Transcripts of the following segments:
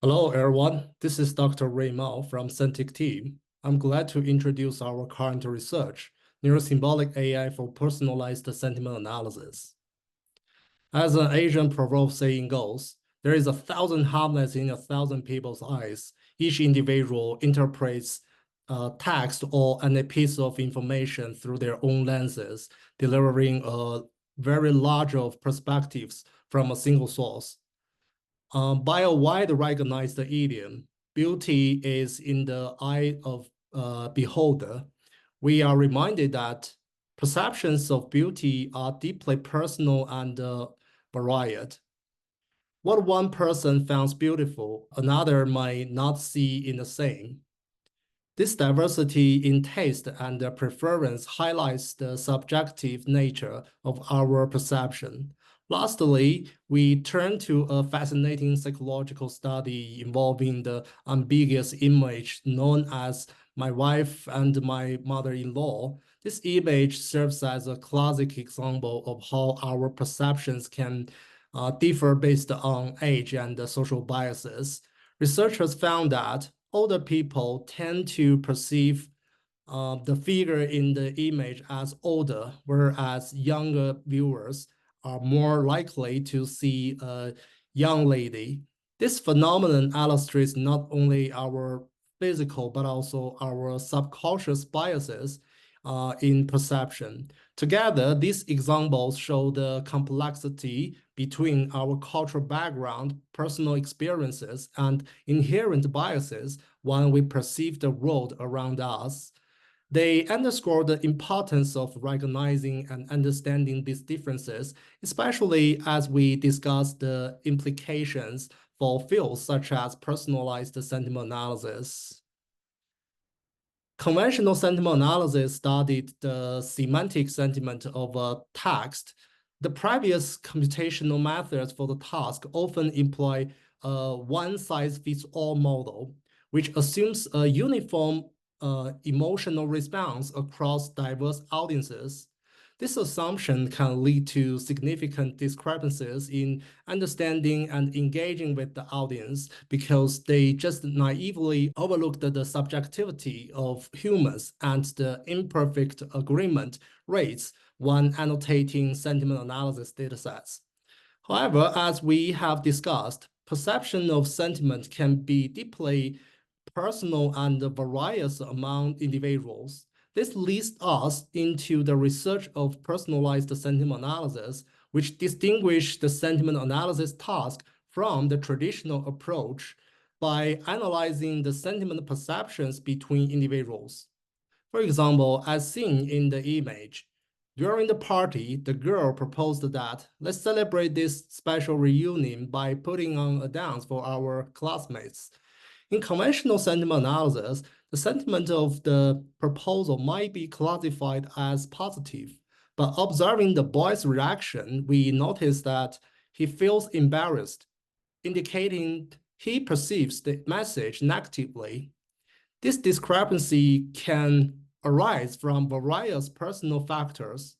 Hello, everyone. This is Dr. Ray Mao from Sentic team. I'm glad to introduce our current research, Neurosymbolic AI for Personalized Sentiment Analysis. As an Asian proverb saying goes, there is 1,000 Hamlets in 1,000 people's eyes. Each individual interprets text or any piece of information through their own lenses, delivering a very large of perspectives from a single source. By a wide recognized idiom, beauty is in the eye of beholder. We are reminded that perceptions of beauty are deeply personal and varied. What one person finds beautiful, another might not see in the same. This diversity in taste and preference highlights the subjective nature of our perception. Lastly, we turn to a fascinating psychological study involving the ambiguous image known as "my wife and my mother-in-law." This image serves as a classic example of how our perceptions can differ based on age and social biases. Researchers found that older people tend to perceive the figure in the image as older, whereas younger viewers are more likely to see a young lady. This phenomenon illustrates not only our physical but also our subconscious biases in perception. Together, these examples show the complexity between our cultural background, personal experiences, and inherent biases when we perceive the world around us. They underscore the importance of recognizing and understanding these differences, especially as we discuss the implications for fields such as personalized sentiment analysis. Conventional sentiment analysis studied the semantic sentiment of a text. The previous computational methods for the task often employ a one-size-fits-all model, which assumes a uniform emotional response across diverse audiences. This assumption can lead to significant discrepancies in understanding and engaging with the audience because they just naively overlooked the subjectivity of humans and the imperfect agreement rates when annotating sentiment analysis datasets. However, as we have discussed, perception of sentiment can be deeply personal and various among individuals. This leads us into the research of personalized sentiment analysis, which distinguish the sentiment analysis task from the traditional approach by analyzing the sentiment perceptions between individuals. For example, as seen in the image, during the party, the girl proposed that let's celebrate this special reunion by putting on a dance for our classmates. In conventional sentiment analysis, the sentiment of the proposal might be classified as positive, but observing the boy's reaction, we notice that he feels embarrassed, indicating he perceives the message negatively. This discrepancy can arise from various personal factors.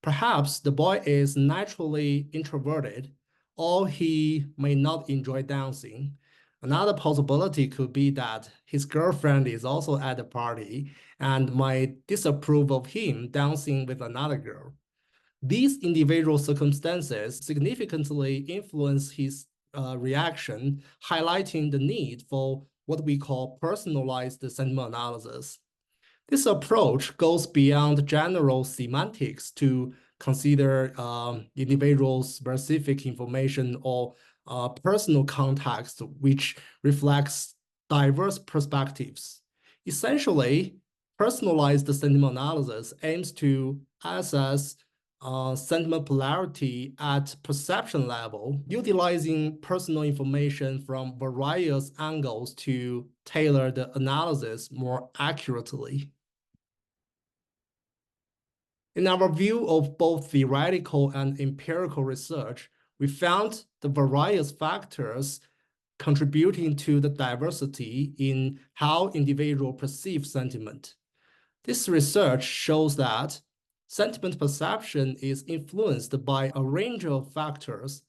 Perhaps the boy is naturally introverted, or he may not enjoy dancing. Another possibility could be that his girlfriend is also at the party and might disapprove of him dancing with another girl. These individual circumstances significantly influence his reaction, highlighting the need for what we call personalized sentiment analysis. This approach goes beyond general semantics to consider individual specific information or personal context, which reflects diverse perspectives. Essentially, personalized sentiment analysis aims to assess sentiment polarity at perception level, utilizing personal information from various angles to tailor the analysis more accurately. In our view of both theoretical and empirical research, we found the various factors contributing to the diversity in how individuals perceive sentiment. This research shows that sentiment perception is influenced by a range of factors.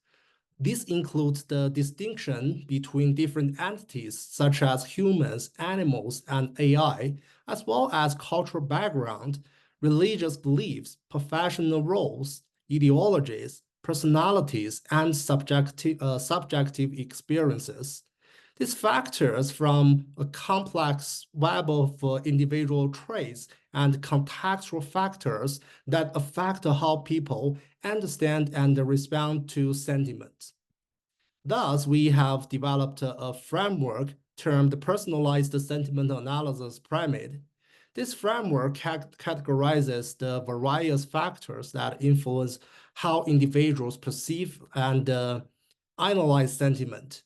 This includes the distinction between different entities, such as humans, animals, and AI, as well as cultural background, religious beliefs, professional roles, ideologies, personalities, and subjective experiences. These factors from a complex web of individual traits and contextual factors that affect how people understand and respond to sentiments. Thus, we have developed a framework termed Personalized Sentiment Analysis Pyramid. This framework categorizes the various factors that influence how individuals perceive and analyze sentiment,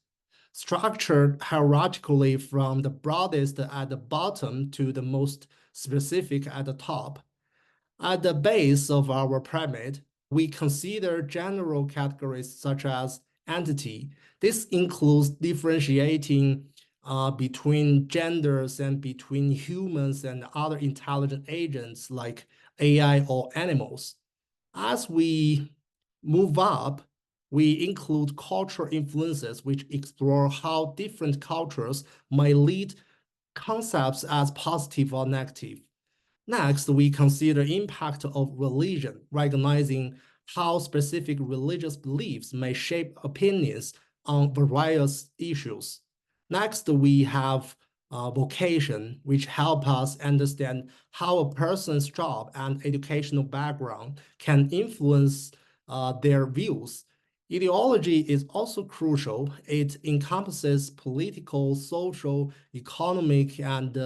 structured hierarchically from the broadest at the bottom to the most specific at the top. At the base of our pyramid, we consider general categories such as entity. This includes differentiating between genders and between humans and other intelligent agents like AI or animals. As we move up, we include cultural influences, which explore how different cultures might lead concepts as positive or negative. Next, we consider impact of religion, recognizing how specific religious beliefs may shape opinions on various issues. Next, we have vocation, which help us understand how a person's job and educational background can influence their views. Ideology is also crucial. It encompasses political, social, economic, and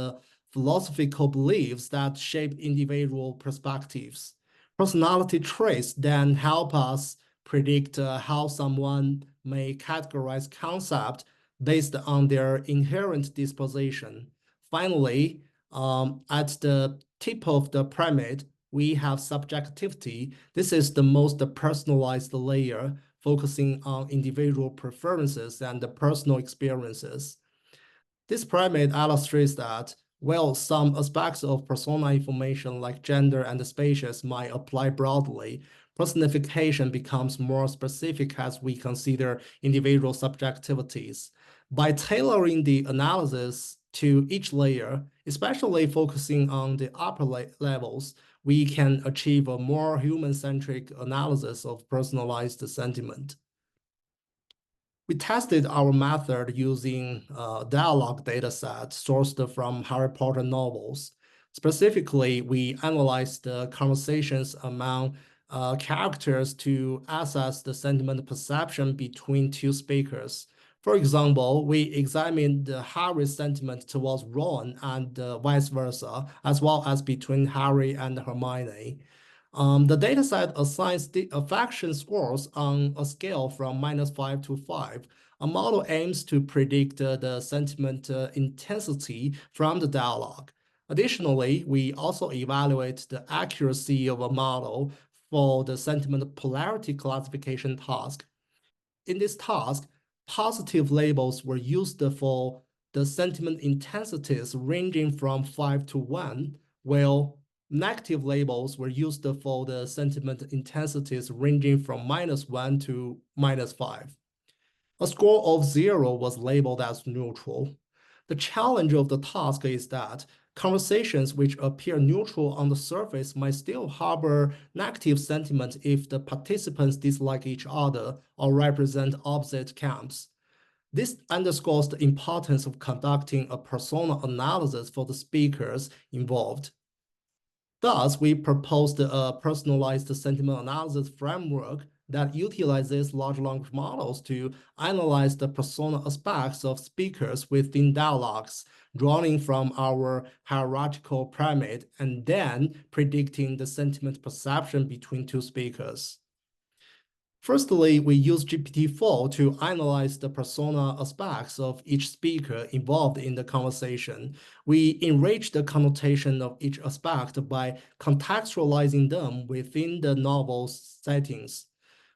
philosophical beliefs that shape individual perspectives. Personality traits then help us predict how someone may categorize concept based on their inherent disposition. Finally, at the tip of the pyramid, we have subjectivity. This is the most personalized layer, focusing on individual preferences and personal experiences. This pyramid illustrates that while some aspects of persona information like gender and species might apply broadly, personification becomes more specific as we consider individual subjectivities. By tailoring the analysis to each layer, especially focusing on the upper levels, we can achieve a more human-centric analysis of personalized sentiment. We tested our method using a dialogue dataset sourced from Harry Potter novels. Specifically, we analyzed the conversations among characters to assess the sentiment perception between two speakers. For example, we examined Harry's sentiment towards Ron and vice versa, as well as between Harry and Hermione. The dataset assigns the affection scores on a scale from -5 to 5. A model aims to predict the sentiment intensity from the dialogue. Additionally, we also evaluate the accuracy of a model for the sentiment polarity classification task. In this task, positive labels were used for the sentiment intensities ranging from 5 to 1, while negative labels were used for the sentiment intensities ranging from -1 to -5. A score of 0 was labeled as neutral. The challenge of the task is that conversations which appear neutral on the surface might still harbor negative sentiment if the participants dislike each other or represent opposite camps. This underscores the importance of conducting a persona analysis for the speakers involved. Thus, we proposed a personalized sentiment analysis framework that utilizes large language models to analyze the persona aspects of speakers within dialogues, drawing from our hierarchical pyramid and then predicting the sentiment perception between two speakers. Firstly, we use GPT-4 to analyze the persona aspects of each speaker involved in the conversation. We enrich the connotation of each aspect by contextualizing them within the novel's settings.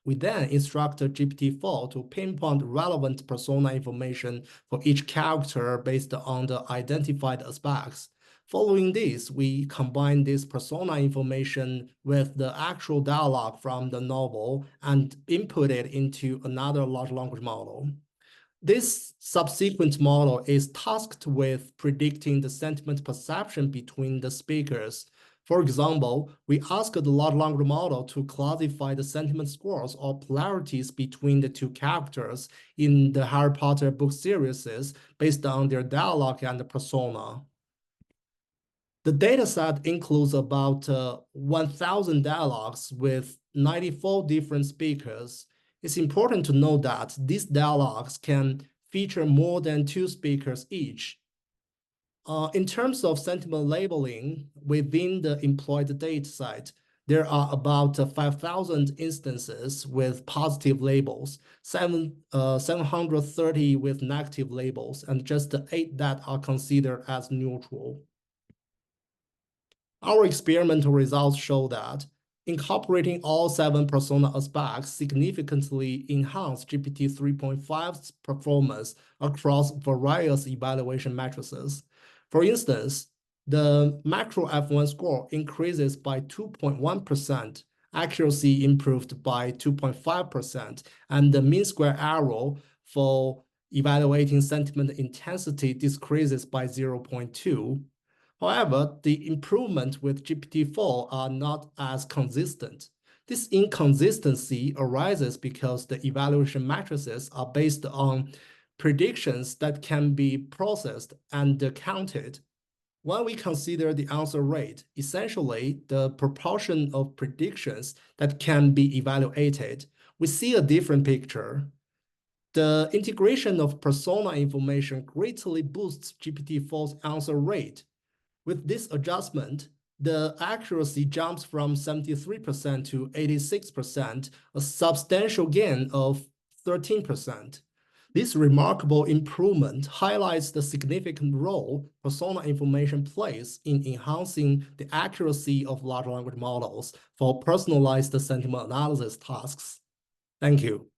We then instruct GPT-4 to pinpoint relevant persona information for each character based on the identified aspects. Following this, we combine this persona information with the actual dialogue from the novel and input it into another large language model. This subsequent model is tasked with predicting the sentiment perception between the speakers. For example, we ask the large language model to classify the sentiment scores or polarities between the two characters in the Harry Potter book series based on their dialogue and the persona. The dataset includes about 1,000 dialogues with 94 different speakers. It's important to note that these dialogues can feature more than 2 speakers each. In terms of sentiment labeling within the employed dataset, there are about 5,000 instances with positive labels, 730 with negative labels, and just 8 that are considered as neutral. Our experimental results show that incorporating all 7 persona aspects significantly enhanced GPT 3.5's performance across various evaluation matrices. For instance, the macro F1 score increases by 2.1%, accuracy improved by 2.5%, and the mean square error for evaluating sentiment intensity decreases by 0.2. However, the improvement with GPT-4 are not as consistent. This inconsistency arises because the evaluation matrices are based on predictions that can be processed and counted. When we consider the answer rate, essentially the proportion of predictions that can be evaluated, we see a different picture. The integration of persona information greatly boosts GPT-4's answer rate. With this adjustment, the accuracy jumps from 73% to 86%, a substantial gain of 13%. This remarkable improvement highlights the significant role persona information plays in enhancing the accuracy of large language models for personalized sentiment analysis tasks. Thank you.